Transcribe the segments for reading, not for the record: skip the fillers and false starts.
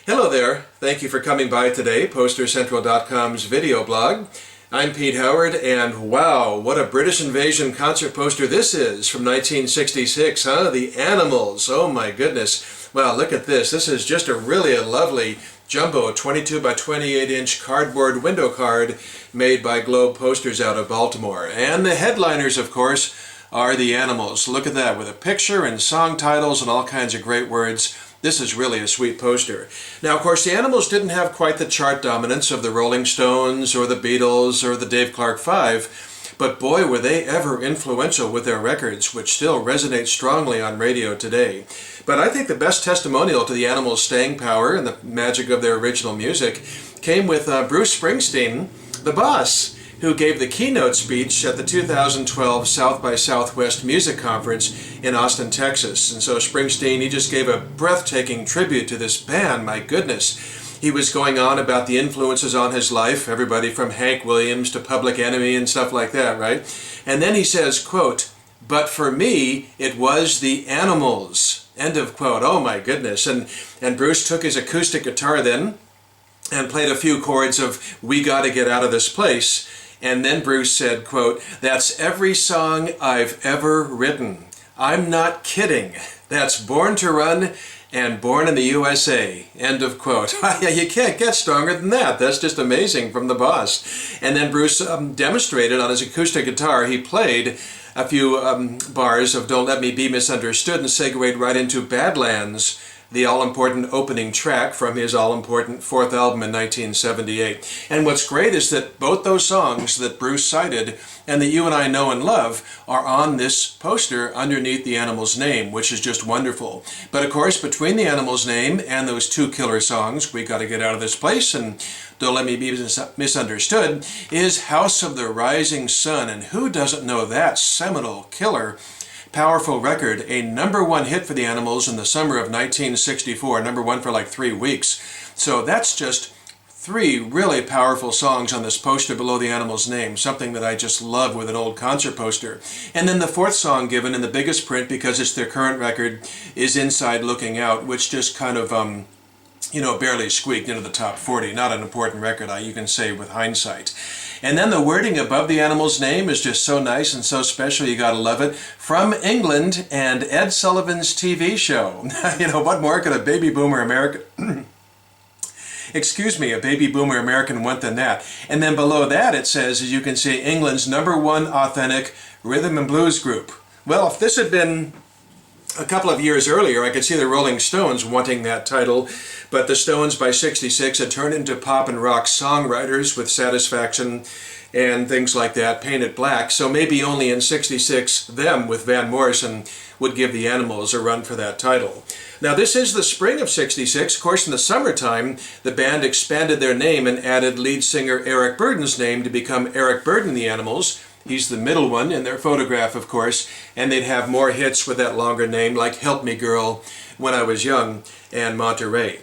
Hello there. Thank you for coming by today, PosterCentral.com's video blog. I'm Pete Howard, and wow, what a British Invasion concert poster this is from 1966, huh? The Animals. Oh my goodness. Wow, look at this. This is just a lovely jumbo 22 by 28 inch cardboard window card made by Globe Posters out of Baltimore. And the headliners, of course, are the Animals. Look at that, with a picture and song titles and all kinds of great words. This is really a sweet poster. Now, of course, the Animals didn't have quite the chart dominance of the Rolling Stones or the Beatles or the Dave Clark Five, but boy, were they ever influential with their records, which still resonate strongly on radio today. But I think the best testimonial to the Animals' staying power and the magic of their original music came with Bruce Springsteen, the boss, who gave the keynote speech at the 2012 South by Southwest Music Conference in Austin, Texas. And so Springsteen, he just gave a breathtaking tribute to this band, my goodness. He was going on about the influences on his life, everybody from Hank Williams to Public Enemy and stuff like that, right? And then he says, quote, "But for me, it was the Animals," end of quote. Oh my goodness. And Bruce took his acoustic guitar then and played a few chords of "We Gotta Get Out of This Place." And then Bruce said, quote, "That's every song I've ever written. I'm not kidding. That's Born to Run and Born in the USA," end of quote. You can't get stronger than that. That's just amazing from the boss. And then Bruce demonstrated on his acoustic guitar. He played a few bars of "Don't Let Me Be Misunderstood" and segued right into "Badlands," the all-important opening track from his all-important fourth album in 1978. And what's great is that both those songs that Bruce cited and that you and I know and love are on this poster underneath the Animals' name, which is just wonderful. But of course, between the Animals' name and those two killer songs, "We Gotta Get Out of This Place" and "Don't Let Me Be Misunderstood," is "House of the Rising Sun." And who doesn't know that seminal, killer, powerful record, a #1 hit for the Animals in the summer of 1964, #1 for like 3 weeks. So that's just 3 really powerful songs on this poster below the Animals' name, something that I just love with an old concert poster. And then the 4th song given in the biggest print, because it's their current record, is "Inside Looking Out," which just kind of barely squeaked into the top 40. Not an important record, you can say with hindsight. And then the wording above the Animals' name is just so nice and so special, you gotta love it. "From England and Ed Sullivan's TV show." What more could a baby boomer American a baby boomer American want than that? And then below that it says, as you can see, England's #1 authentic rhythm and blues group. Well, if this had been a couple of years earlier, I could see the Rolling Stones wanting that title, but the Stones by 66 had turned into pop and rock songwriters with Satisfaction and things like that, Painted Black, so maybe only in 66 them with Van Morrison would give the Animals a run for that title. Now this is the spring of 66. Of course, in the summertime, the band expanded their name and added lead singer Eric Burdon's name to become Eric Burdon and the Animals. He's the middle one in their photograph, of course, and they'd have more hits with that longer name, like "Help Me Girl," "When I Was Young," and "Monterey."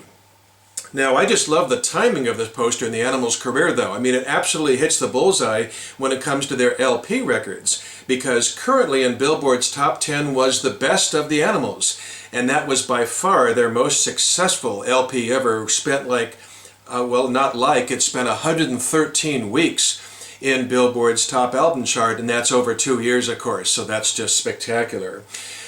Now, I just love the timing of this poster in the Animals' career, though. I mean, it absolutely hits the bullseye when it comes to their LP records, because currently in Billboard's top 10 was "The Best of the Animals," and that was by far their most successful LP ever. Spent it spent 113 weeks in Billboard's top album chart, and that's over 2 years, of course, so that's just spectacular.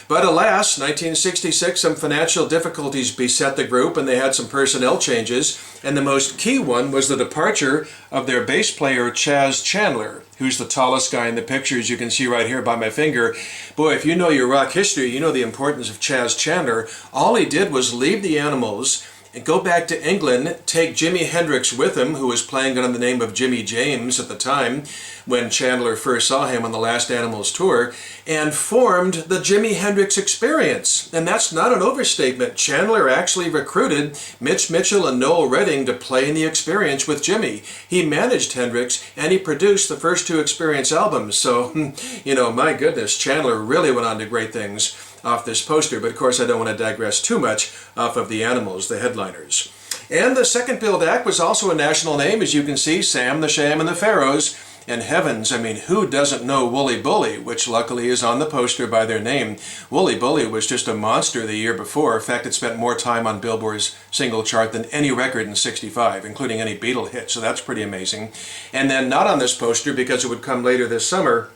But alas, 1966, some financial difficulties beset the group, and they had some personnel changes, and the most key one was the departure of their bass player, Chaz Chandler, who's the tallest guy in the picture, as you can see right here by my finger. Boy, if you know your rock history, you know the importance of Chaz Chandler. All he did was leave the Animals and go back to England, take Jimi Hendrix with him, who was playing under the name of Jimmy James at the time when Chandler first saw him on the last Animals tour, and formed the Jimi Hendrix Experience. And that's not an overstatement. Chandler actually recruited Mitch Mitchell and Noel Redding to play in the Experience with Jimmy. He managed Hendrix, and he produced the first 2 Experience albums. So, my goodness, Chandler really went on to great things off this poster, but of course I don't want to digress too much off of the Animals, the headliners. And the second billed act was also a national name, as you can see, Sam the Sham and the Pharoahs. And heavens, I mean, who doesn't know Wooly Bully, which luckily is on the poster by their name. Wooly Bully was just a monster the year before. In fact, it spent more time on Billboard's single chart than any record in '65, including any Beatle hit, so that's pretty amazing. And then not on this poster, because it would come later this summer,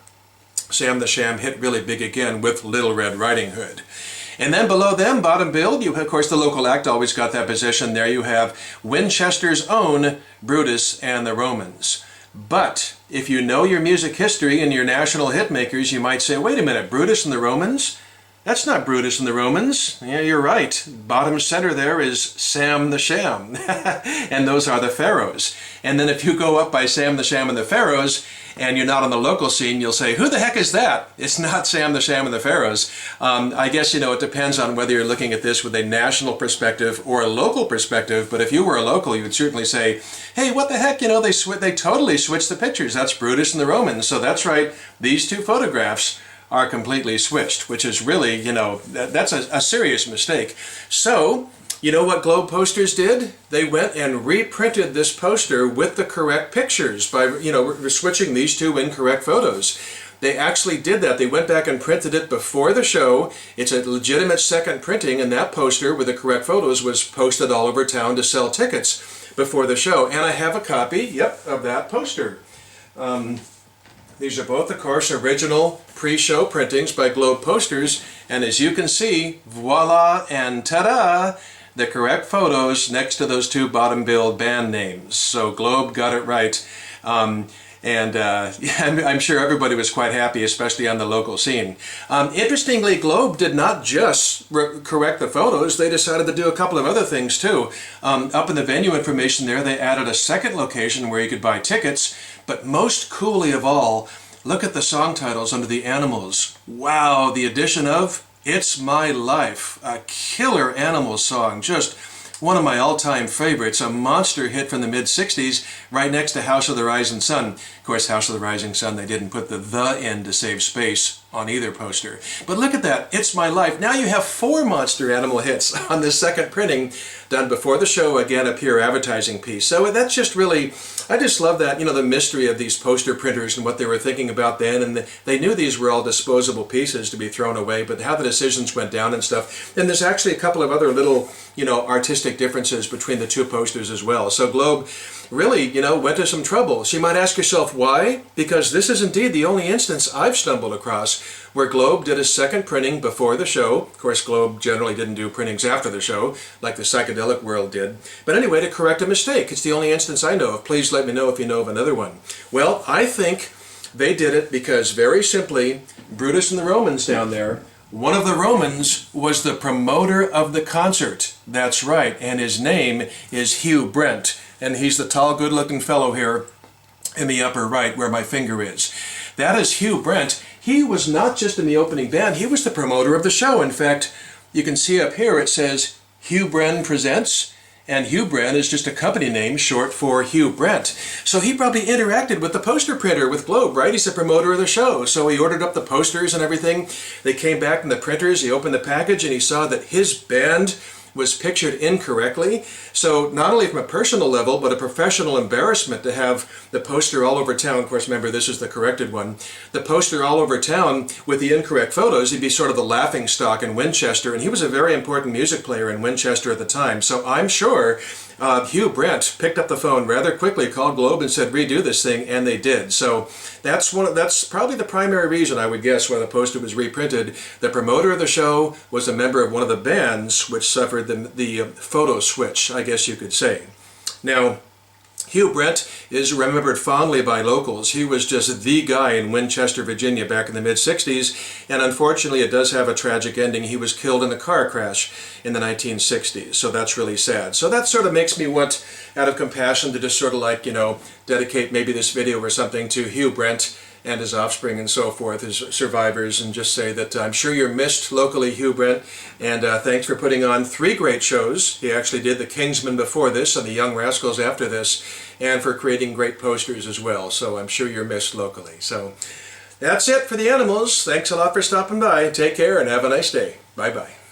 Sam the Sham hit really big again with Little Red Riding Hood. And then below them, bottom billed, you of course the local act always got that position. There you have Winchester's own Brutus and The Roamins. But if you know your music history and your national hit makers, you might say, wait a minute, Brutus and The Roamins? That's not Brutus and The Roamins. Yeah, you're right. Bottom center there is Sam the Sham. And those are the Pharoahs. And then if you go up by Sam the Sham and the Pharoahs, and you're not on the local scene, you'll say, who the heck is that? It's not Sam the Sham and the Pharoahs. I guess, you know, it depends on whether you're looking at this with a national perspective or a local perspective, but if you were a local, you would certainly say, hey, what the heck, you know, they totally switched the pictures. That's Brutus and The Roamin. So that's right, these two photographs are completely switched, which is really, you know, that's a serious mistake. So, you know what Globe Posters did? They went and reprinted this poster with the correct pictures by, you know, switching these two incorrect photos. They actually did that. They went back and printed it before the show. It's a legitimate second printing, and that poster with the correct photos was posted all over town to sell tickets before the show. And I have a copy, yep, of that poster. These are both, of course, original pre-show printings by Globe Posters, and as you can see, voila and ta-da, the correct photos next to those two bottom billed band names. So Globe got it right. I'm sure everybody was quite happy, especially on the local scene. Interestingly, Globe did not just correct the photos, they decided to do a couple of other things too. Up in the venue information there, they added a second location where you could buy tickets, but most coolly of all, look at the song titles under the Animals. Wow, the addition of It's My Life, a killer Animals song, just one of my all-time favorites, a monster hit from the mid-'60s, right next to House of the Rising Sun. Of course, House of the Rising Sun, they didn't put the in to save space on either poster. But look at that, It's My Life. Now you have 4 monster animal hits on this second printing, done before the show, again, a pure advertising piece. So that's just really, I just love that, you know, the mystery of these poster printers and what they were thinking about then, and they knew these were all disposable pieces to be thrown away, but how the decisions went down and stuff. And there's actually a couple of other little, you know, artistic differences between the two posters as well. So Globe really, you know, went to some trouble. So you might ask yourself why? Because this is indeed the only instance I've stumbled across where Globe did a second printing before the show. Of course, Globe generally didn't do printings after the show, like the Psychedelic World did. But anyway, to correct a mistake. It's the only instance I know of. Please let me know if you know of another one. Well, I think they did it because, very simply, Brutus and the Roamins down there, one of the Roamins was the promoter of the concert. That's right, and his name is Hugh Brent. And he's the tall, good-looking fellow here in the upper right where my finger is. That is Hugh Brent. He was not just in the opening band, he was the promoter of the show. In fact, you can see up here it says Hugh Bren Presents, and Hugh Bren is just a company name short for Hugh Brent. So he probably interacted with the poster printer with Globe, right? He's the promoter of the show. So he ordered up the posters and everything. They came back from the printers, he opened the package, and he saw that his band was pictured incorrectly. So not only from a personal level, but a professional embarrassment to have the poster all over town. Of course, remember, this is the corrected one. The poster all over town with the incorrect photos. He'd be sort of the laughing stock in Winchester, and he was a very important music player in Winchester at the time. So I'm sure Hugh Brent picked up the phone rather quickly, called Globe and said, redo this thing, and they did. So that's probably the primary reason, I would guess, why the poster was reprinted. The promoter of the show was a member of one of the bands which suffered the photo switch, I guess you could say. Now, Hugh Brent is remembered fondly by locals. He was just the guy in Winchester, Virginia back in the mid-'60s, and unfortunately it does have a tragic ending. He was killed in a car crash in the 1960s, so that's really sad. So that sort of makes me want, out of compassion, to just sort of like, you know, dedicate maybe this video or something to Hugh Brent and his offspring and so forth, his survivors, and just say that I'm sure you're missed locally, Hugh Brent, and thanks for putting on 3 great shows. He actually did The Kingsmen before this and The Young Rascals after this, and for creating great posters as well, so I'm sure you're missed locally. So that's it for the Animals. Thanks a lot for stopping by. Take care and have a nice day. Bye-bye.